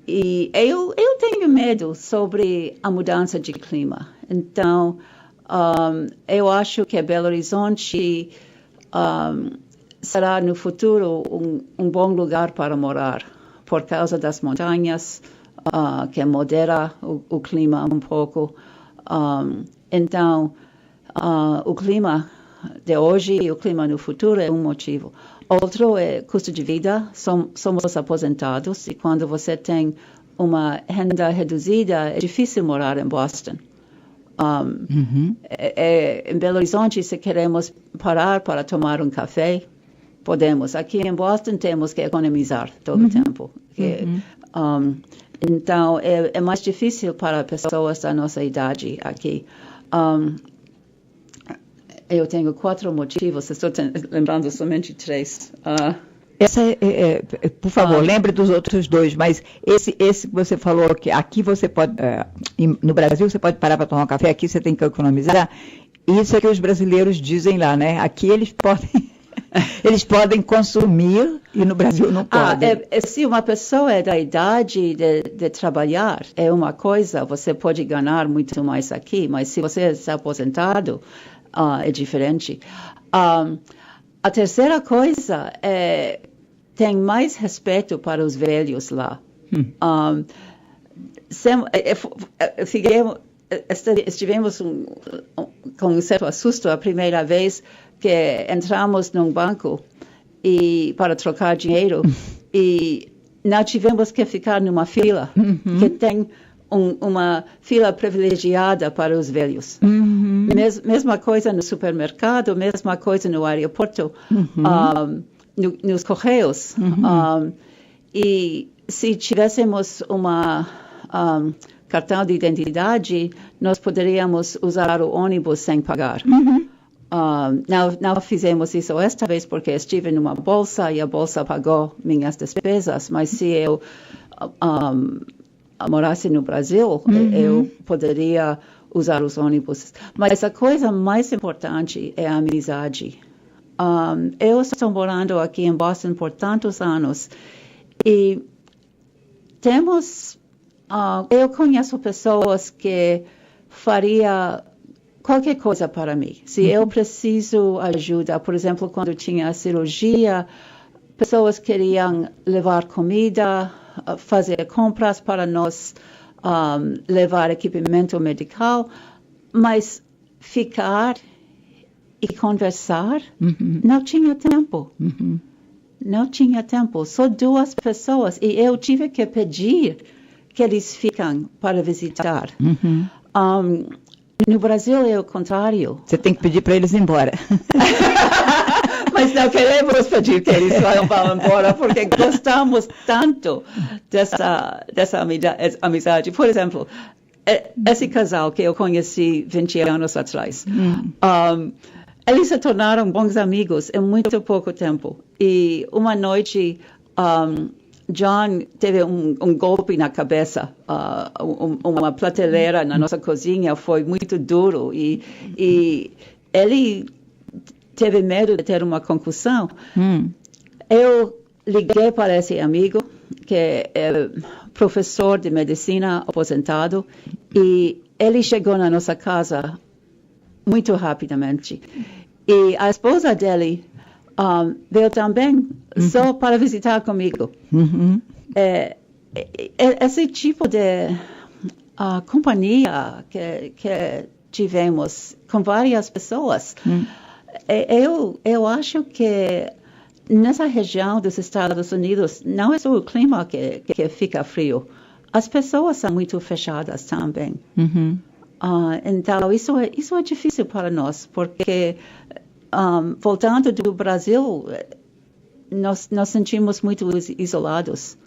eu tenho medo sobre a mudança de clima. Então, eu acho que Belo Horizonte será no futuro um bom lugar para morar, por causa das montanhas, que modera o clima um pouco. Então, o clima de hoje e o clima no futuro é um motivo. Outro é custo de vida. Somos aposentados e quando você tem uma renda reduzida, é difícil morar em Boston. Em Belo Horizonte, se queremos parar para tomar um café, podemos. Aqui em Boston, temos que economizar todo o tempo. Então, é mais difícil para pessoas da nossa idade aqui. Eu tenho 4 motivos, estou lembrando somente 3. Por favor, lembre dos outros 2, mas esse que você falou, que aqui você pode, no Brasil você pode parar para tomar um café, aqui você tem que economizar, isso é que os brasileiros dizem lá, né? Aqui eles podem consumir e no Brasil não podem. Se uma pessoa é da idade de trabalhar, é uma coisa, você pode ganhar muito mais aqui, mas se você está aposentado, é diferente. A terceira coisa é tem mais respeito para os velhos lá. Estivemos com um certo assusto a primeira vez que entramos num banco para trocar dinheiro e não tivemos que ficar numa fila, que tem uma fila privilegiada para os velhos. Mesma coisa no supermercado, mesma coisa no aeroporto, nos correios. E se tivéssemos uma cartão de identidade, nós poderíamos usar o ônibus sem pagar. Não fizemos isso esta vez porque estive numa bolsa e a bolsa pagou minhas despesas, mas se eu morasse no Brasil, eu poderia usar os ônibus. Mas a coisa mais importante é a amizade. Eu estou morando aqui em Boston por tantos anos e eu conheço pessoas que faria qualquer coisa para mim. Se eu preciso ajuda, por exemplo, quando tinha a cirurgia, pessoas queriam levar comida, fazer compras para nós, levar equipamento medical, mas ficar e conversar, não tinha tempo. Não tinha tempo. Só 2 pessoas. E eu tive que pedir que eles fiquem para visitar. No Brasil é o contrário. Você tem que pedir para eles ir embora. Mas não queremos pedir que eles vão embora, porque gostamos tanto dessa amizade. Por exemplo, esse casal que eu conheci 20 anos atrás, eles se tornaram bons amigos em muito pouco tempo. E uma noite, John teve um golpe na cabeça, uma prateleira na nossa cozinha foi muito duro e ele teve medo de ter uma concussão. Eu liguei para esse amigo, que é professor de medicina aposentado, e ele chegou na nossa casa muito rapidamente. E a esposa dele veio também só para visitar comigo. Esse tipo de companhia que tivemos com várias pessoas, eu acho que nessa região dos Estados Unidos não é só o clima que fica frio, as pessoas são muito fechadas também. Então isso é difícil para nós, porque voltando do Brasil, nós sentimos muito isolados,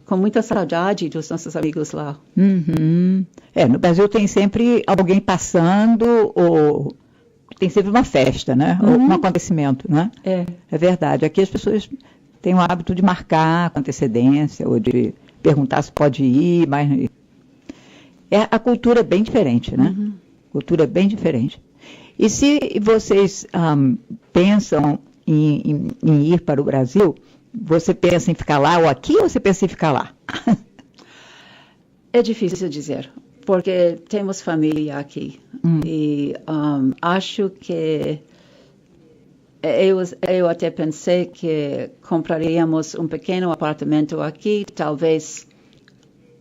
com muita saudade dos nossos amigos lá. No Brasil tem sempre alguém passando, ou tem sempre uma festa, né? Ou um acontecimento, né? É verdade. Aqui as pessoas têm o hábito de marcar com antecedência, ou de perguntar se pode ir, mas a cultura é bem diferente, né? A cultura é bem diferente. E se vocês pensam em ir para o Brasil, você pensa em ficar lá ou aqui, ou você pensa em ficar lá? É difícil dizer, porque temos família aqui. E acho que eu até pensei que compraríamos um pequeno apartamento aqui, talvez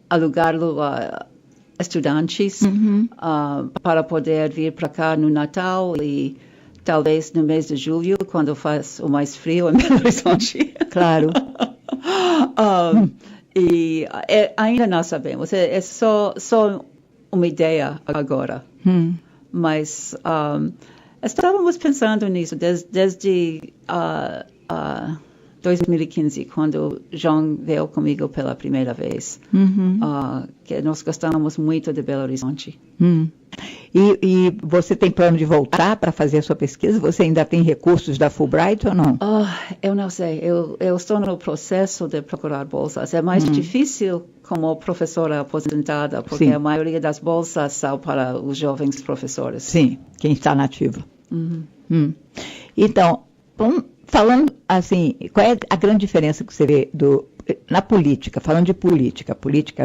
alugá-lo a estudantes para poder vir para cá no Natal e talvez no mês de julho, quando faz o mais frio em Belo Horizonte. Claro. Ainda não sabemos, é só uma ideia agora. Mas estávamos pensando nisso desde 2015, quando João veio comigo pela primeira vez, que nós gostamos muito de Belo Horizonte. E você tem plano de voltar para fazer a sua pesquisa? Você ainda tem recursos da Fulbright ou não? Eu não sei. Eu estou no processo de procurar bolsas. É mais difícil como professora aposentada, porque Sim. a maioria das bolsas são para os jovens professores. Sim, quem está na ativa. Então, falando assim, qual é a grande diferença que você vê na política, falando de política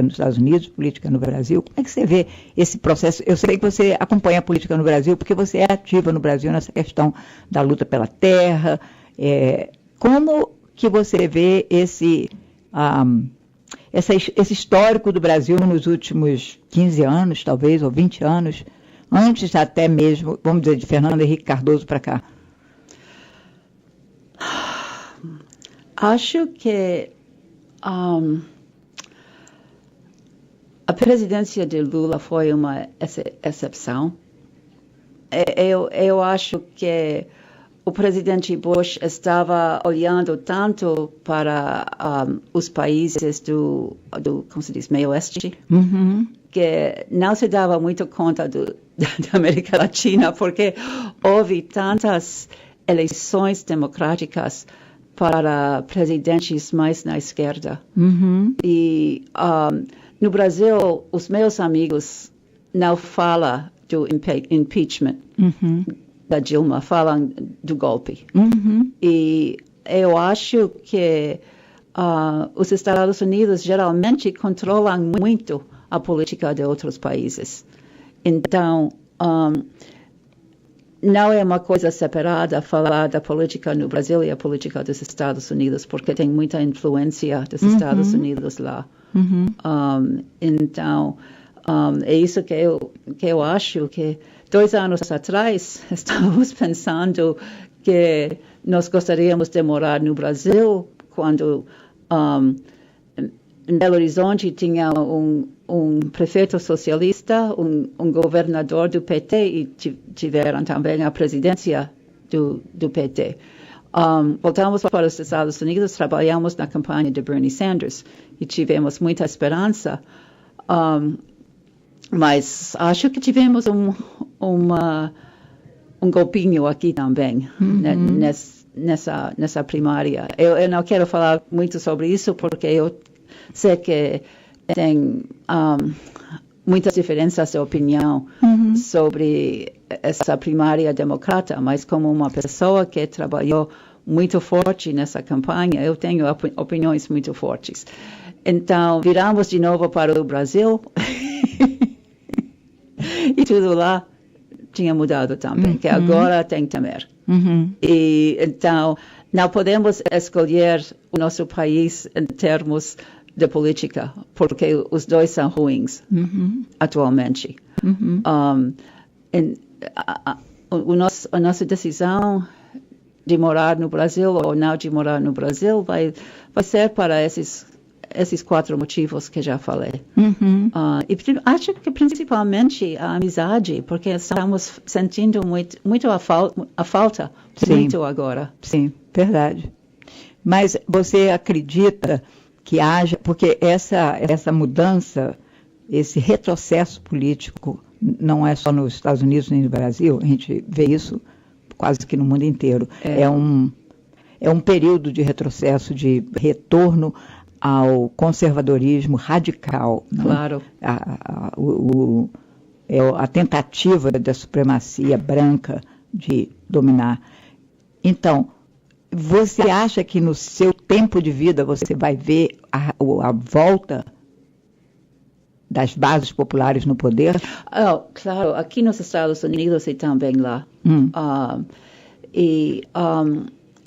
nos Estados Unidos, política no Brasil, como é que você vê esse processo? Eu sei que você acompanha a política no Brasil, porque você é ativa no Brasil nessa questão da luta pela terra. Como que você vê esse histórico do Brasil nos últimos 15 anos, talvez, ou 20 anos, antes até mesmo, vamos dizer, de Fernando Henrique Cardoso para cá? Acho que a presidência de Lula foi uma exceção. Eu acho que o presidente Bush estava olhando tanto para os países do como se diz, meio oeste, que não se dava muito conta da América Latina, porque houve tantas eleições democráticas para presidentes mais na esquerda. E no Brasil, os meus amigos não falam do impeachment da Dilma, falam do golpe. E eu acho que os Estados Unidos geralmente controlam muito a política de outros países. Então, não é uma coisa separada falar da política no Brasil e a política dos Estados Unidos, porque tem muita influência dos Estados Unidos lá. Então, é isso que eu acho, que 2 anos atrás estávamos pensando que nós gostaríamos de morar no Brasil, quando em Belo Horizonte tinha um prefeito socialista, um governador do PT e tiveram também a presidência do PT. Voltamos para os Estados Unidos, trabalhamos na campanha de Bernie Sanders e tivemos muita esperança, mas acho que tivemos um golpinho aqui também, nessa primária. Eu não quero falar muito sobre isso, porque eu sei que tem muitas diferenças de opinião sobre essa primária democrata, mas como uma pessoa que trabalhou muito forte nessa campanha, eu tenho opiniões muito fortes. Então, viramos de novo para o Brasil e tudo lá tinha mudado também, que agora tem Temer. E então, não podemos escolher o nosso país em termos de política, porque os dois são ruins atualmente. A nossa decisão de morar no Brasil ou não de morar no Brasil vai ser para esses 4 motivos que já falei. E acho que principalmente a amizade, porque estamos sentindo muito a falta muito agora. Sim, verdade. Mas você acredita que haja, porque essa mudança, esse retrocesso político, não é só nos Estados Unidos nem no Brasil, a gente vê isso quase que no mundo inteiro. É um período de retrocesso, de retorno ao conservadorismo radical. Claro. A tentativa da supremacia branca de dominar. Então, você acha que no seu tempo de vida você vai ver a volta das bases populares no poder? Claro, aqui nos Estados Unidos e também lá.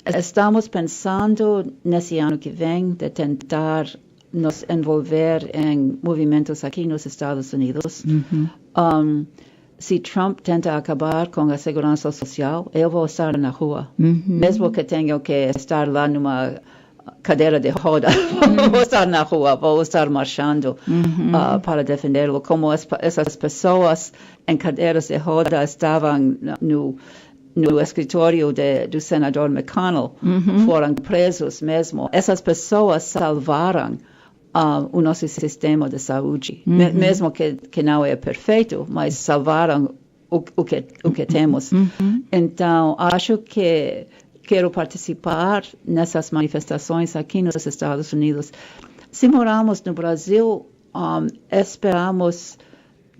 Estamos pensando nesse ano que vem de tentar nos envolver em movimentos aqui nos Estados Unidos. se Trump tenta acabar com a segurança social, eu vou estar na rua. Mesmo que tenha que estar lá numa cadeira de roda, vou estar na rua, vou estar marchando para defendê-lo. Como essas pessoas em cadeiras de roda estavam no escritório do senador McConnell, foram presos mesmo. Essas pessoas salvaram o nosso sistema de saúde, mesmo que não é perfeito, mas salvaram o que temos. Então, acho que quero participar nessas manifestações aqui nos Estados Unidos. Se moramos no Brasil, esperamos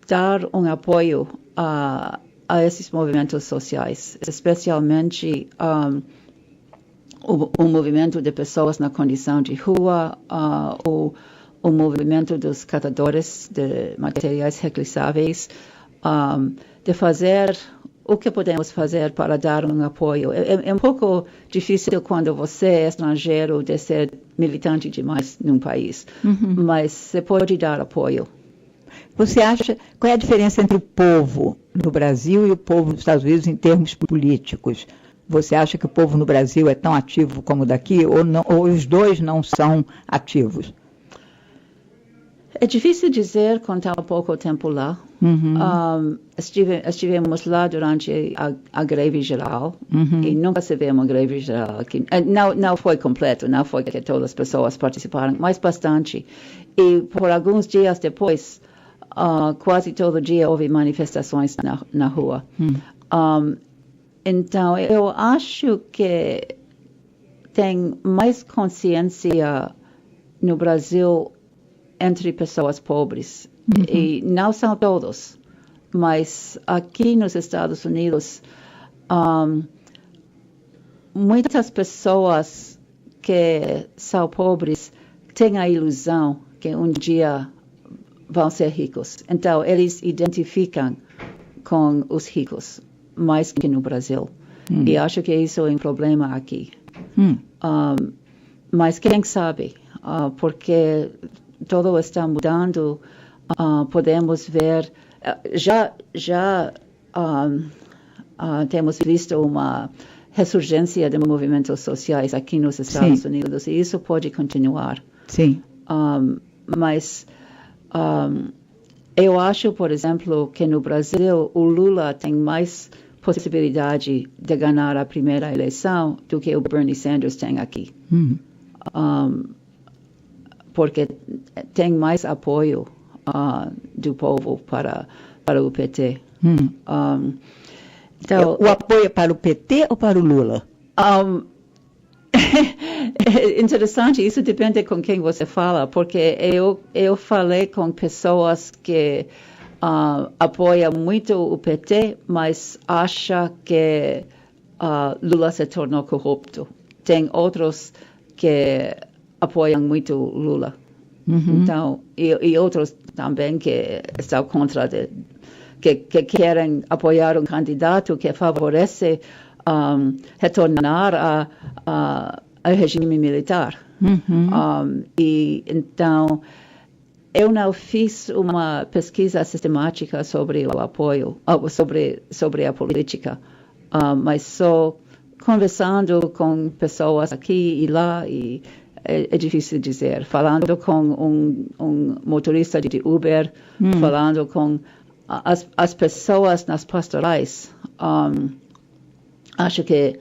dar um apoio a esses movimentos sociais, especialmente o movimento de pessoas na condição de rua, o movimento dos catadores de materiais recicláveis, de fazer o que podemos fazer para dar um apoio. É um pouco difícil quando você é estrangeiro de ser militante demais num país, mas você pode dar apoio. Você acha, qual é a diferença entre o povo no Brasil e o povo dos Estados Unidos em termos políticos? Você acha que o povo no Brasil é tão ativo como daqui, ou os dois não são ativos? É difícil dizer com tão pouco tempo lá. Estivemos lá durante a greve geral e nunca se vê uma greve geral aqui. Não foi completo, não foi que todas as pessoas participaram, mas bastante. E por alguns dias depois, quase todo dia houve manifestações na rua. Então, eu acho que tem mais consciência no Brasil entre pessoas pobres. E não são todos, mas aqui nos Estados Unidos, muitas pessoas que são pobres têm a ilusão que um dia vão ser ricos. Então, eles identificam com os ricos mais que no Brasil. E acho que isso é um problema aqui. Mas quem sabe? Porque tudo está mudando. Podemos ver, já temos visto uma ressurgência de movimentos sociais aqui nos Estados Unidos, e isso pode continuar. Sim. Mas eu acho, por exemplo, que no Brasil o Lula tem mais possibilidade de ganhar a primeira eleição do que o Bernie Sanders tem aqui. Porque tem mais apoio do povo para o PT. Então, o apoio é para o PT ou para o Lula? É interessante, isso depende com quem você fala, porque eu falei com pessoas que apoiam muito o PT, mas acham que Lula se tornou corrupto. Tem outros que apoiam muito Lula. Então, e outros também que estão contra, que querem apoiar um candidato que favorece retornar ao regime militar. E então, eu não fiz uma pesquisa sistemática sobre o apoio, sobre a política, mas só conversando com pessoas aqui e lá, e é difícil dizer. Falando com um motorista de Uber, falando com as pessoas nas pastorais, acho que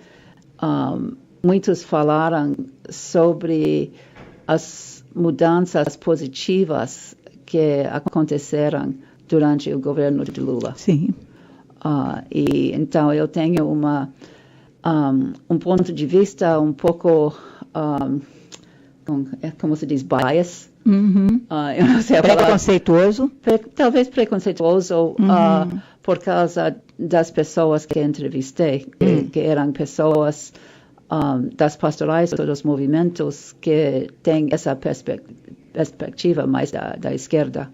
muitos falaram sobre as mudanças positivas que aconteceram durante o governo de Lula. Sim. E então eu tenho um ponto de vista um pouco, como se diz, bias. Eu não sei a palavra. Preconceituoso? Talvez preconceituoso, por causa das pessoas que entrevistei, que eram pessoas das pastorais ou dos movimentos que têm essa perspectiva mais da esquerda.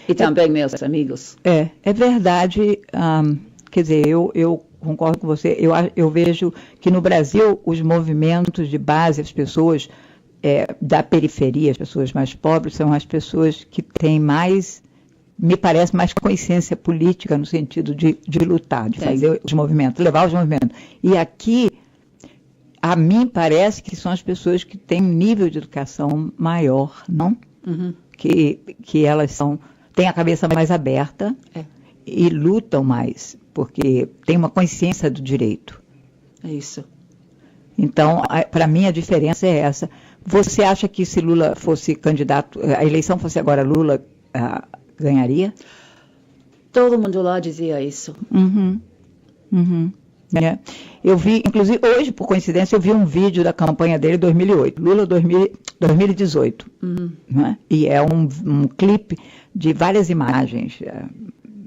E também meus amigos. É verdade. Quer dizer, eu concordo com você. Eu vejo que no Brasil os movimentos de base, as pessoas da periferia, as pessoas mais pobres, são as pessoas que têm mais me parece mais consciência política no sentido de lutar, de fazer os movimentos, levar os movimentos. E aqui, a mim parece que são as pessoas que têm um nível de educação maior, não? Uhum. Que elas têm a cabeça mais aberta e lutam mais, porque tem uma consciência do direito. É isso. Então, para mim, a diferença é essa. Você acha que se Lula fosse candidato, a eleição fosse agora Lula, ganharia? Todo mundo lá dizia isso. Uhum. Uhum. É. Eu vi, inclusive, hoje, por coincidência, eu vi um vídeo da campanha dele em 2008, Lula 2018. Uhum. Né? E é um clipe de várias imagens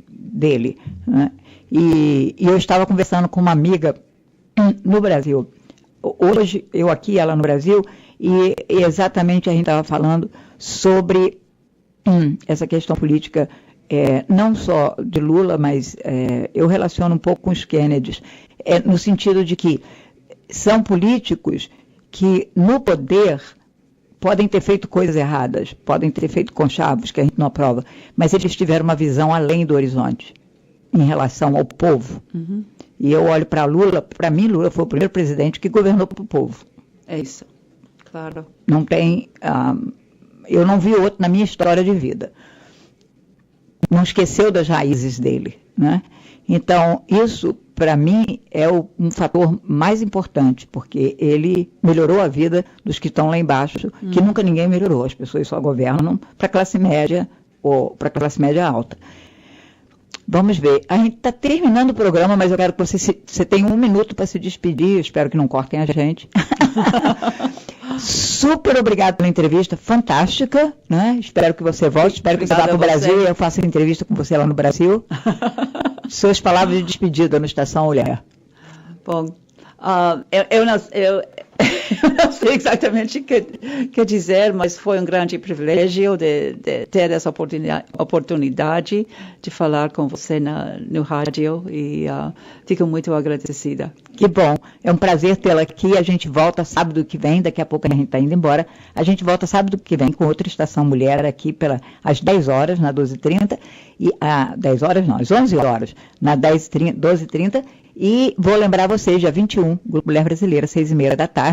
dele. Né? E eu estava conversando com uma amiga no Brasil. Hoje, eu aqui, ela no Brasil, e exatamente a gente estava falando sobre essa questão política, não só de Lula, mas eu relaciono um pouco com os Kennedys, no sentido de que são políticos que, no poder, podem ter feito coisas erradas, podem ter feito conchavos que a gente não aprova, mas eles tiveram uma visão além do horizonte, em relação ao povo. Uhum. E eu olho para Lula, para mim Lula foi o primeiro presidente que governou para o povo. É isso, claro. Não tem, eu não vi outro na minha história de vida. Não esqueceu das raízes dele, né? Então, isso, para mim, é um fator mais importante, porque ele melhorou a vida dos que estão lá embaixo, que nunca ninguém melhorou. As pessoas só governam para a classe média ou para a classe média alta. Vamos ver. A gente está terminando o programa, mas eu quero que você tenha 1 minuto para se despedir. Espero que não cortem a gente. Super obrigado pela entrevista, fantástica, né? Espero que você volte, espero que você vá para o Brasil e eu faça entrevista com você lá no Brasil. Suas palavras de despedida no Estação Mulher. Bom, eu não sei exatamente o que dizer, mas foi um grande privilégio de ter essa oportunidade de falar com você no rádio e fico muito agradecida. Que bom, é um prazer tê-la aqui. A gente volta sábado que vem, daqui a pouco a gente está indo embora. A gente volta sábado que vem com outra Estação Mulher aqui às 10 horas, na 12h30, e 10 horas não, às 11 horas, na 12h30. E vou lembrar vocês, dia 21, Grupo Mulher Brasileira, 6h30 da tarde.